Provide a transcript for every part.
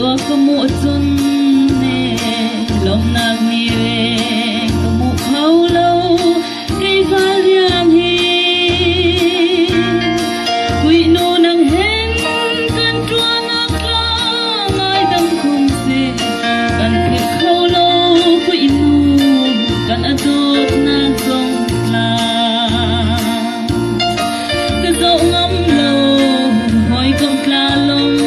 ก็หมู่จนแน่ลมนักมีแรงก็หมู่เขาเล่าไกลฟ้ายามเฮกุยโนนังเห็นกันตรัวนักลางายดำคงเสกันคือเขาเล่ากุยโนกันอดดนักสงกลาก็เจ้างำเล่าหอยกำกลาลม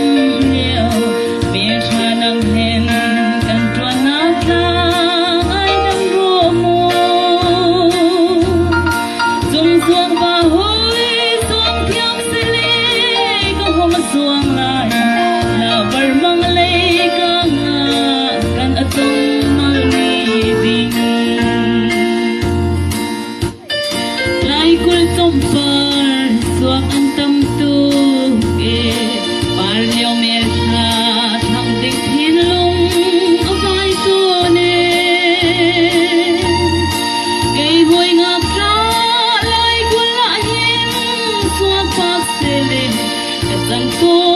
Kul tumpar suang ang tamtuke Parlyo mersha thang ding hinlung avai tone Kay hoy ngap ra lai kul la hin suang pak sele Katang to